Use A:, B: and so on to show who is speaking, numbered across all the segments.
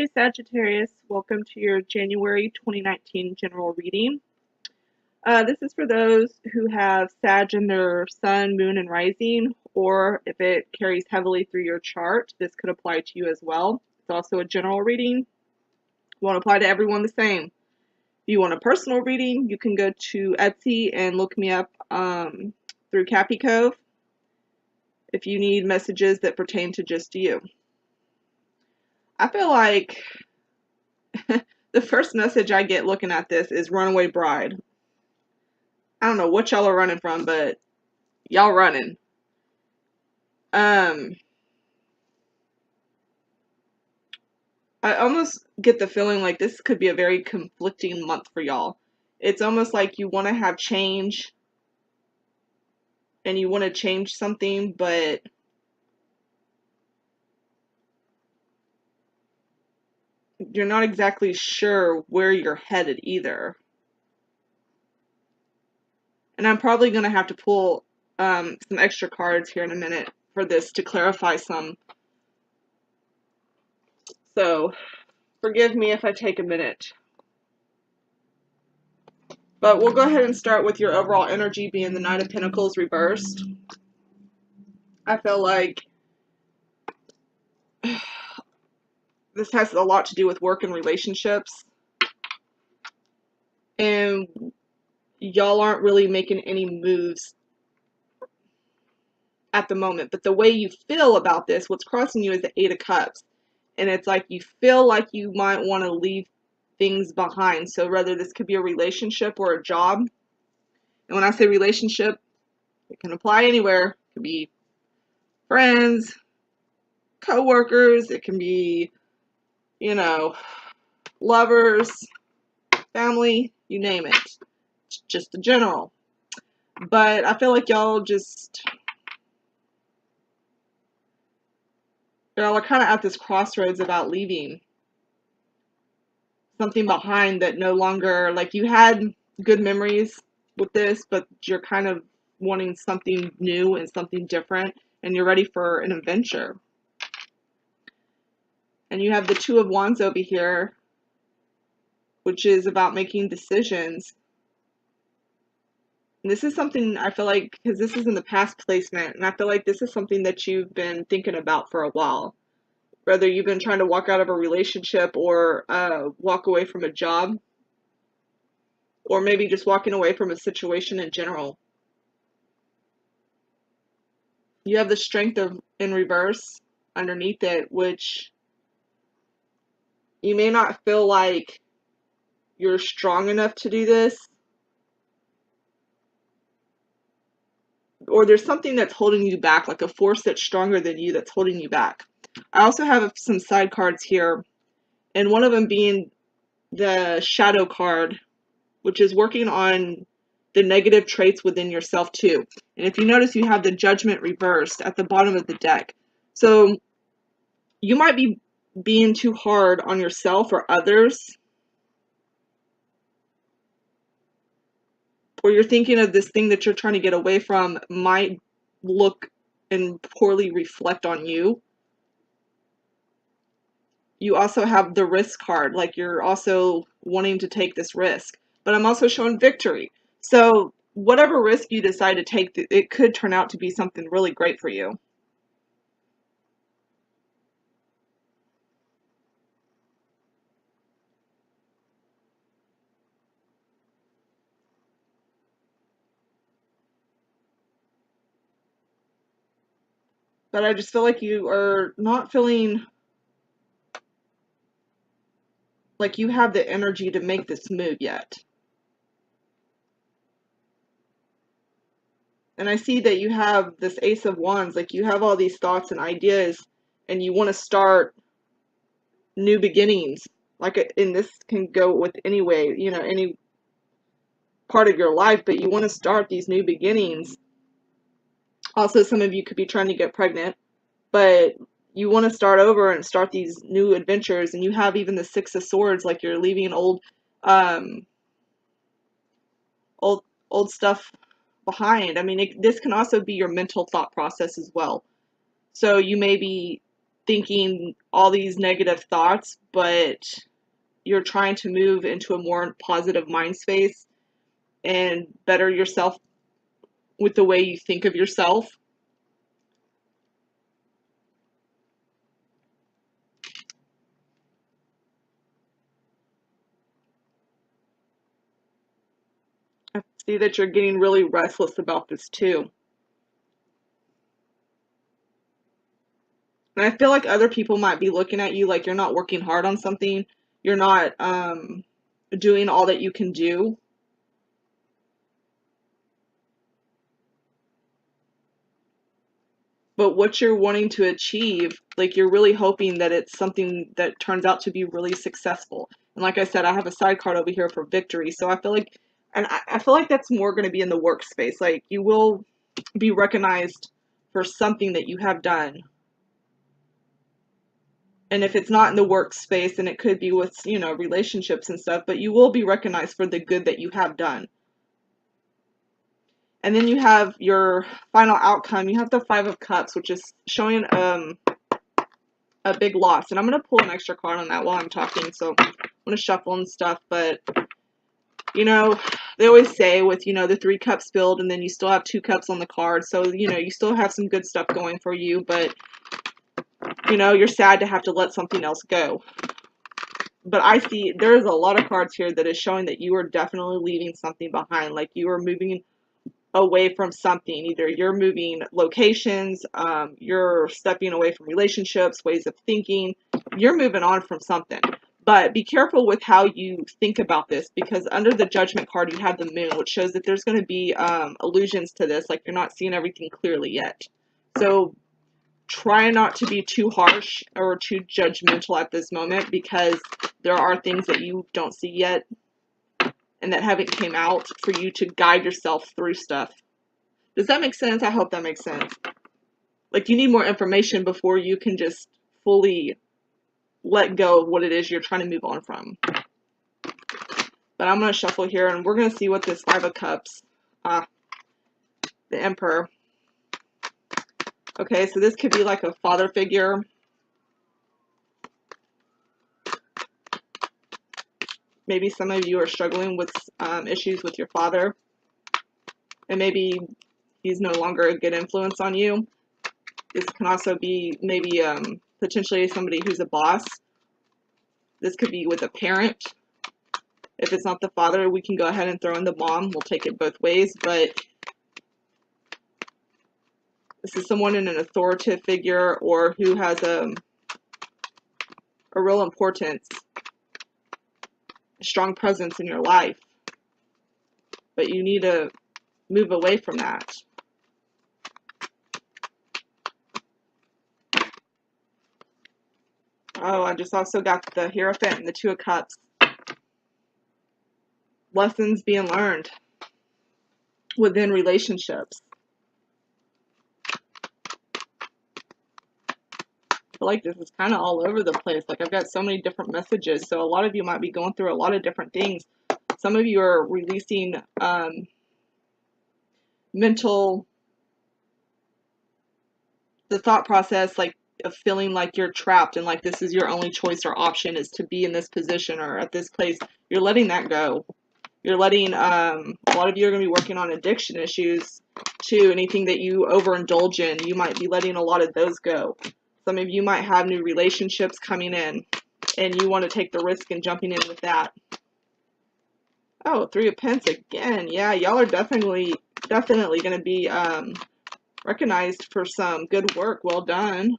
A: Hey Sagittarius, welcome to your January 2019 general reading. This is for those who have Sag in their sun, moon, and rising, or if it carries heavily through your chart, this could apply to you as well. It's also a general reading. Won't apply to everyone the same. If you want a personal reading, you can go to Etsy and look me up through Cappy Cove if you need messages that pertain to just you. I feel like the first message I get looking at this is runaway bride. I don't know what y'all are running from, but y'all running. I almost get the feeling like this could be a very conflicting month for y'all. It's almost like you want to have change and you want to change something, but you're not exactly sure where you're headed either. And I'm probably going to have to pull some extra cards here in a minute for this to clarify some. So forgive me if I take a minute. But we'll go ahead and start with your overall energy being the Knight of Pentacles reversed. I feel like this has a lot to do with work and relationships. And y'all aren't really making any moves at the moment. But the way you feel about this, what's crossing you is the Eight of Cups. And it's like you feel like you might want to leave things behind. So whether this could be a relationship or a job. And when I say relationship, it can apply anywhere. It could be friends, co-workers, it can be, you know, lovers, family, you name it. It's just a general. But I feel like y'all are kind of at this crossroads about leaving something behind that no longer, like you had good memories with this, but you're kind of wanting something new and something different, and you're ready for an adventure. And you have the Two of Wands over here, which is about making decisions. And this is something I feel like, because this is in the past placement, and I feel like this is something that you've been thinking about for a while. Whether you've been trying to walk out of a relationship or walk away from a job, or maybe just walking away from a situation in general. You have the Strength in reverse underneath it, which you may not feel like you're strong enough to do this, or there's something that's holding you back, like a force that's stronger than you that's holding you back. I also have some side cards here, and one of them being the Shadow card, which is working on the negative traits within yourself too. And if you notice, you have the Judgment reversed at the bottom of the deck. So you might be being too hard on yourself or others, or you're thinking of this thing that you're trying to get away from might look and poorly reflect on you. You also have the risk card, like you're also wanting to take this risk. But I'm also showing victory. So whatever risk you decide to take, it could turn out to be something really great for you. But I just feel like you are not feeling like you have the energy to make this move yet. And I see that you have this Ace of Wands, like you have all these thoughts and ideas, and you want to start new beginnings. Like, and this can go with any way, you know, any part of your life, but you want to start these new beginnings. Also, some of you could be trying to get pregnant, but you want to start over and start these new adventures, and you have even the Six of Swords, like you're leaving old stuff behind. I mean, this can also be your mental thought process as well. So you may be thinking all these negative thoughts, but you're trying to move into a more positive mind space and better yourself with the way you think of yourself. I see that you're getting really restless about this too. And I feel like other people might be looking at you like you're not working hard on something. You're not doing all that you can do. But what you're wanting to achieve, like you're really hoping that it's something that turns out to be really successful. And like I said, I have a side card over here for victory. So I feel like, and I feel like that's more going to be in the workspace. Like you will be recognized for something that you have done. And if it's not in the workspace, then it could be with, you know, relationships and stuff, but you will be recognized for the good that you have done. And then you have your final outcome. You have the Five of Cups, which is showing a big loss. And I'm going to pull an extra card on that while I'm talking. So I'm going to shuffle and stuff. But, you know, they always say with, you know, the 3 cups filled and then you still have 2 cups on the card. So, you know, you still have some good stuff going for you. But, you know, you're sad to have to let something else go. But I see there's a lot of cards here that is showing that you are definitely leaving something behind. Like you are moving away from something. Either you're moving locations, you're stepping away from relationships, ways of thinking, you're moving on from something. But be careful with how you think about this, because under the Judgment card you have the Moon, which shows that there's going to be allusions to this, like you're not seeing everything clearly yet. So try not to be too harsh or too judgmental at this moment, because there are things that you don't see yet and that haven't came out for you to guide yourself through stuff. Does that make sense? I hope that makes sense. Like you need more information before you can just fully let go of what it is you're trying to move on from. But I'm going to shuffle here and we're going to see what this Five of Cups, the Emperor. Okay, so this could be like a father figure. Maybe some of you are struggling with issues with your father. And maybe he's no longer a good influence on you. This can also be maybe potentially somebody who's a boss. This could be with a parent. If it's not the father, we can go ahead and throw in the mom. We'll take it both ways. But this is someone in an authoritative figure or who has a real importance, a strong presence in your life. But you need to move away from that. Oh, I just also got the Hierophant and the Two of Cups. Lessons being learned within relationships. I feel like this is kind of all over the place. Like I've got so many different messages. So a lot of you might be going through a lot of different things. Some of you are releasing the thought process, like of feeling like you're trapped and like this is your only choice or option is to be in this position or at this place. You're letting that go. You're letting, a lot of you are going to be working on addiction issues too. Anything that you overindulge in, you might be letting a lot of those go. Some of you might have new relationships coming in and you want to take the risk in jumping in with that. Oh, Three of Pentacles again. Yeah, y'all are definitely going to be recognized for some good work. Well done.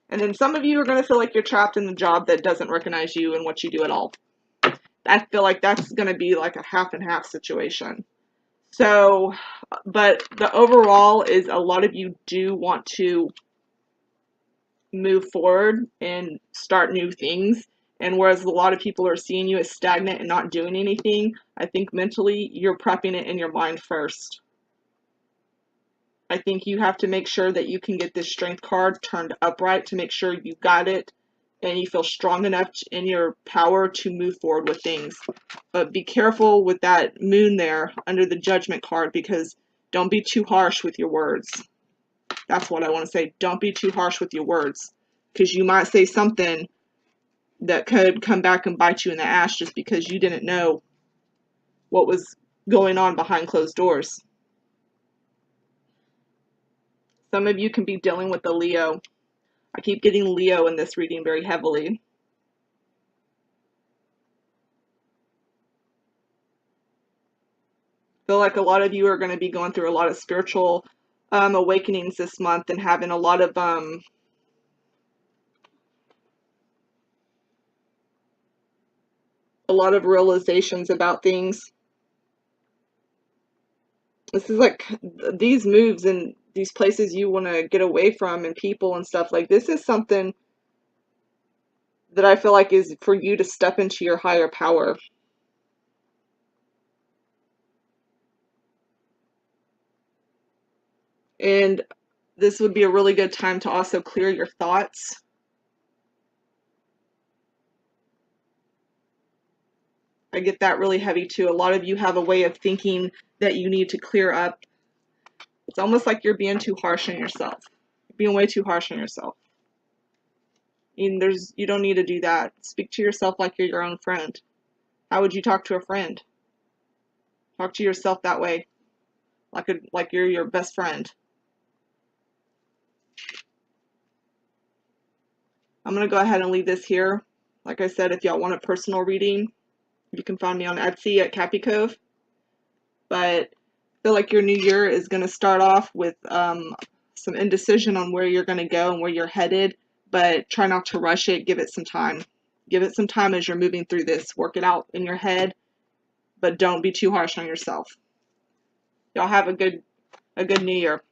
A: And then some of you are going to feel like you're trapped in the job that doesn't recognize you and what you do at all. I feel like that's going to be like a half and half situation. So, but the overall is a lot of you do want to move forward and start new things. And whereas a lot of people are seeing you as stagnant and not doing anything, I think mentally you're prepping it in your mind first. I think you have to make sure that you can get this Strength card turned upright to make sure you got it and you feel strong enough in your power to move forward with things. But be careful with that Moon there under the Judgment card, because Don't be too harsh with your words. That's what I want to say. Don't be too harsh with your words, because you might say something that could come back and bite you in the ass just because you didn't know what was going on behind closed doors. Some of you can be dealing with a Leo. I keep getting Leo in this reading very heavily. I feel like a lot of you are going to be going through a lot of spiritual awakenings this month and having a lot of realizations about things. This is like these moves and these places you want to get away from and people and stuff. Like, this is something that I feel like is for you to step into your higher power. And this would be a really good time to also clear your thoughts. I get that really heavy too. A lot of you have a way of thinking that you need to clear up. It's almost like you're being too harsh on yourself. You're being way too harsh on yourself. And you don't need to do that. Speak to yourself like you're your own friend. How would you talk to a friend? Talk to yourself that way, like you're your best friend. I'm going to go ahead and leave this here. Like I said, if y'all want a personal reading, you can find me on Etsy at Cappy Cove. But I feel like your new year is going to start off with some indecision on where you're going to go and where you're headed. But try not to rush it. Give it some time. Give it some time as you're moving through this. Work it out in your head, but don't be too harsh on yourself. Y'all have a good new year.